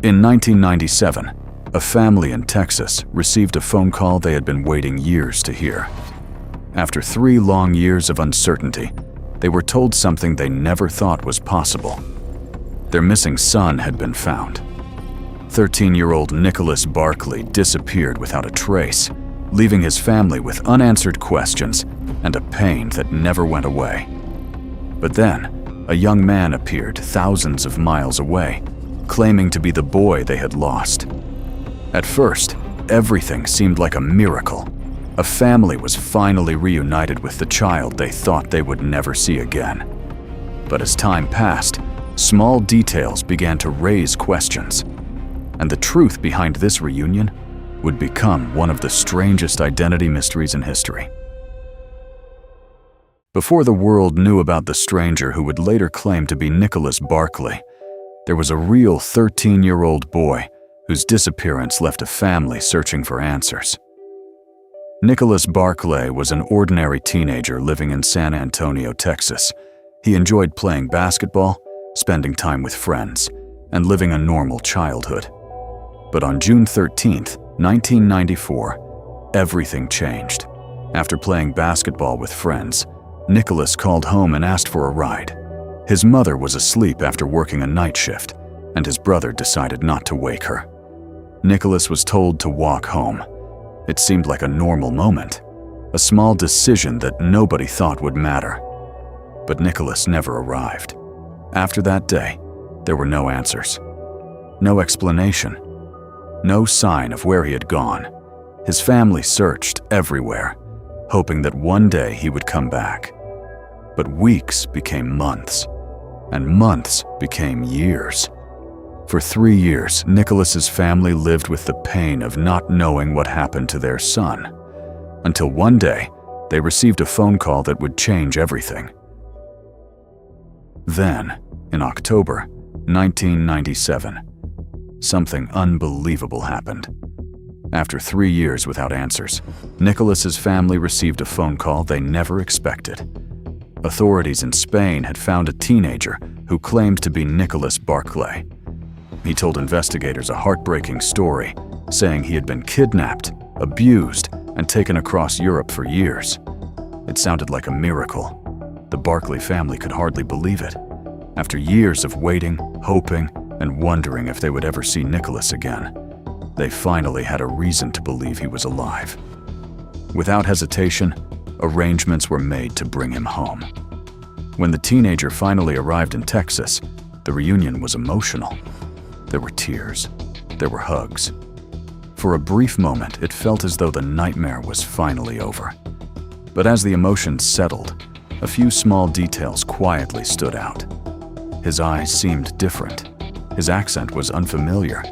In 1997, a family in Texas received a phone call they had been waiting years to hear. After 3 long years of uncertainty, they were told something they never thought was possible. Their missing son had been found. 13-year-old Nicholas Barclay disappeared without a trace, leaving his family with unanswered questions and a pain that never went away. But then, a young man appeared thousands of miles away, claiming to be the boy they had lost. At first, everything seemed like a miracle. A family was finally reunited with the child they thought they would never see again. But as time passed, small details began to raise questions. And the truth behind this reunion would become one of the strangest identity mysteries in history. Before the world knew about the stranger who would later claim to be Nicholas Barclay, there was a real 13-year-old boy whose disappearance left a family searching for answers. Nicholas Barclay was an ordinary teenager living in San Antonio, Texas. He enjoyed playing basketball, spending time with friends, and living a normal childhood. But on June 13, 1994, everything changed. After playing basketball with friends, Nicholas called home and asked for a ride. His mother was asleep after working a night shift, and his brother decided not to wake her. Nicholas was told to walk home. It seemed like a normal moment, a small decision that nobody thought would matter. But Nicholas never arrived. After that day, there were no answers, no explanation, no sign of where he had gone. His family searched everywhere, hoping that one day he would come back. But weeks became months, and months became years. For 3 years, Nicholas's family lived with the pain of not knowing what happened to their son, until one day they received a phone call that would change everything. Then, in October 1997, something unbelievable happened. After 3 years without answers, Nicholas's family received a phone call they never expected. Authorities in Spain had found a teenager who claimed to be Nicholas Barclay. He told investigators a heartbreaking story, saying he had been kidnapped, abused, and taken across Europe for years. It sounded like a miracle. The Barclay family could hardly believe it. After years of waiting, hoping, and wondering if they would ever see Nicholas again, they finally had a reason to believe he was alive. Without hesitation, arrangements were made to bring him home. When the teenager finally arrived in Texas, the reunion was emotional. There were tears. There were hugs. For a brief moment, it felt as though the nightmare was finally over. But as the emotions settled, a few small details quietly stood out. His eyes seemed different. His accent was unfamiliar.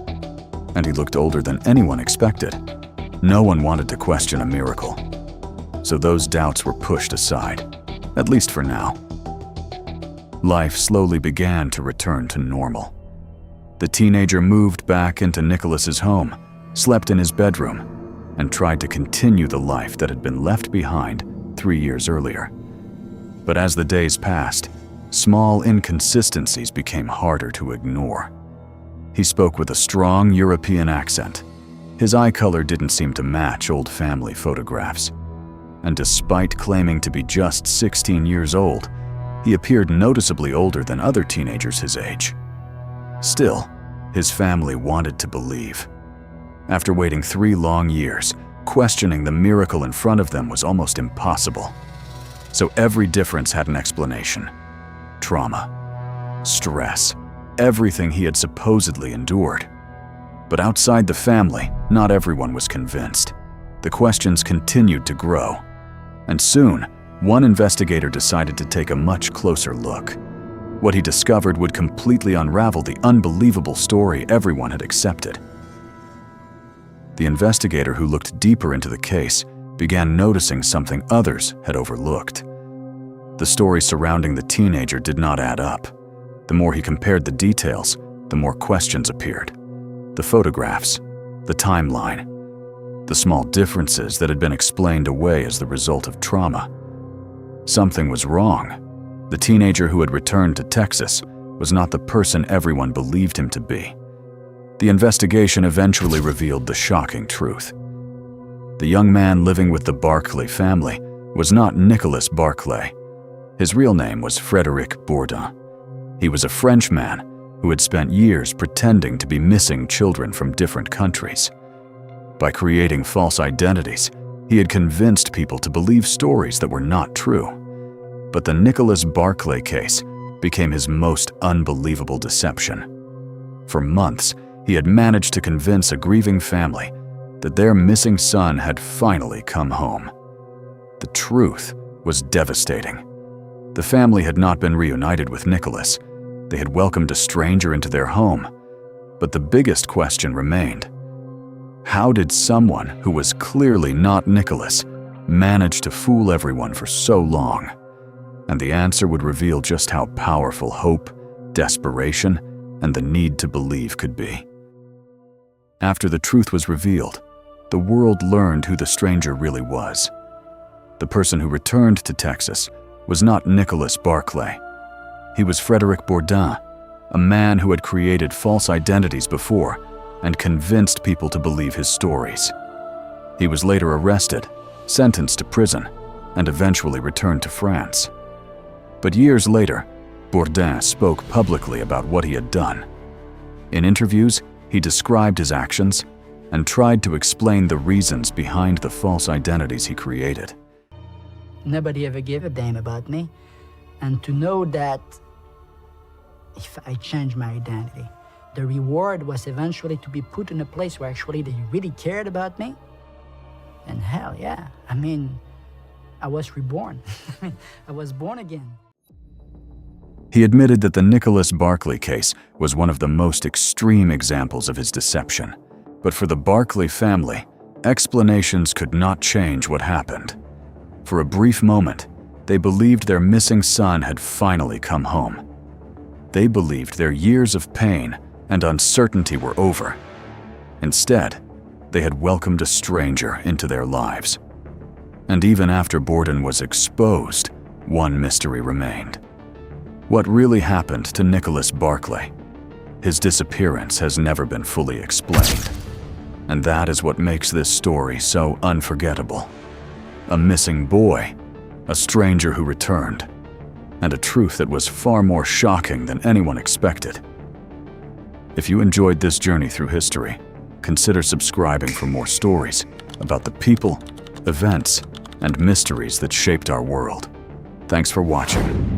And he looked older than anyone expected. No one wanted to question a miracle. So those doubts were pushed aside, at least for now. Life slowly began to return to normal. The teenager moved back into Nicholas's home, slept in his bedroom, and tried to continue the life that had been left behind 3 years earlier. But as the days passed, small inconsistencies became harder to ignore. He spoke with a strong European accent. His eye color didn't seem to match old family photographs. And despite claiming to be just 16 years old, he appeared noticeably older than other teenagers his age. Still, his family wanted to believe. After waiting 3 long years, questioning the miracle in front of them was almost impossible. So every difference had an explanation. Trauma, stress, everything he had supposedly endured. But outside the family, not everyone was convinced. The questions continued to grow. And soon, one investigator decided to take a much closer look. What he discovered would completely unravel the unbelievable story everyone had accepted. The investigator who looked deeper into the case began noticing something others had overlooked. The story surrounding the teenager did not add up. The more he compared the details, the more questions appeared. The photographs, the timeline, the small differences that had been explained away as the result of trauma. Something was wrong. The teenager who had returned to Texas was not the person everyone believed him to be. The investigation eventually revealed the shocking truth. The young man living with the Barclay family was not Nicholas Barclay. His real name was Frédéric Bourdin. He was a Frenchman who had spent years pretending to be missing children from different countries. By creating false identities, he had convinced people to believe stories that were not true. But the Nicholas Barclay case became his most unbelievable deception. For months, he had managed to convince a grieving family that their missing son had finally come home. The truth was devastating. The family had not been reunited with Nicholas. They had welcomed a stranger into their home. But the biggest question remained. How did someone who was clearly not Nicholas manage to fool everyone for so long? And the answer would reveal just how powerful hope, desperation, and the need to believe could be. After the truth was revealed, the world learned who the stranger really was. The person who returned to Texas was not Nicholas Barclay. He was Frédéric Bourdin, a man who had created false identities before and convinced people to believe his stories. He was later arrested, sentenced to prison, and eventually returned to France. But years later, Bourdin spoke publicly about what he had done. In interviews, he described his actions and tried to explain the reasons behind the false identities he created. Nobody ever gave a damn about me, and to know that if I changed my identity, the reward was eventually to be put in a place where actually they really cared about me. And hell yeah, I mean, I was reborn. I was born again. He admitted that the Nicholas Barclay case was one of the most extreme examples of his deception. But for the Barclay family, explanations could not change what happened. For a brief moment, they believed their missing son had finally come home. They believed their years of pain and uncertainty were over. Instead, they had welcomed a stranger into their lives. And even after Bourdin was exposed, one mystery remained. What really happened to Nicholas Barclay? His disappearance has never been fully explained. And that is what makes this story so unforgettable. A missing boy, a stranger who returned, and a truth that was far more shocking than anyone expected. If you enjoyed this journey through history, consider subscribing for more stories about the people, events, and mysteries that shaped our world. Thanks for watching.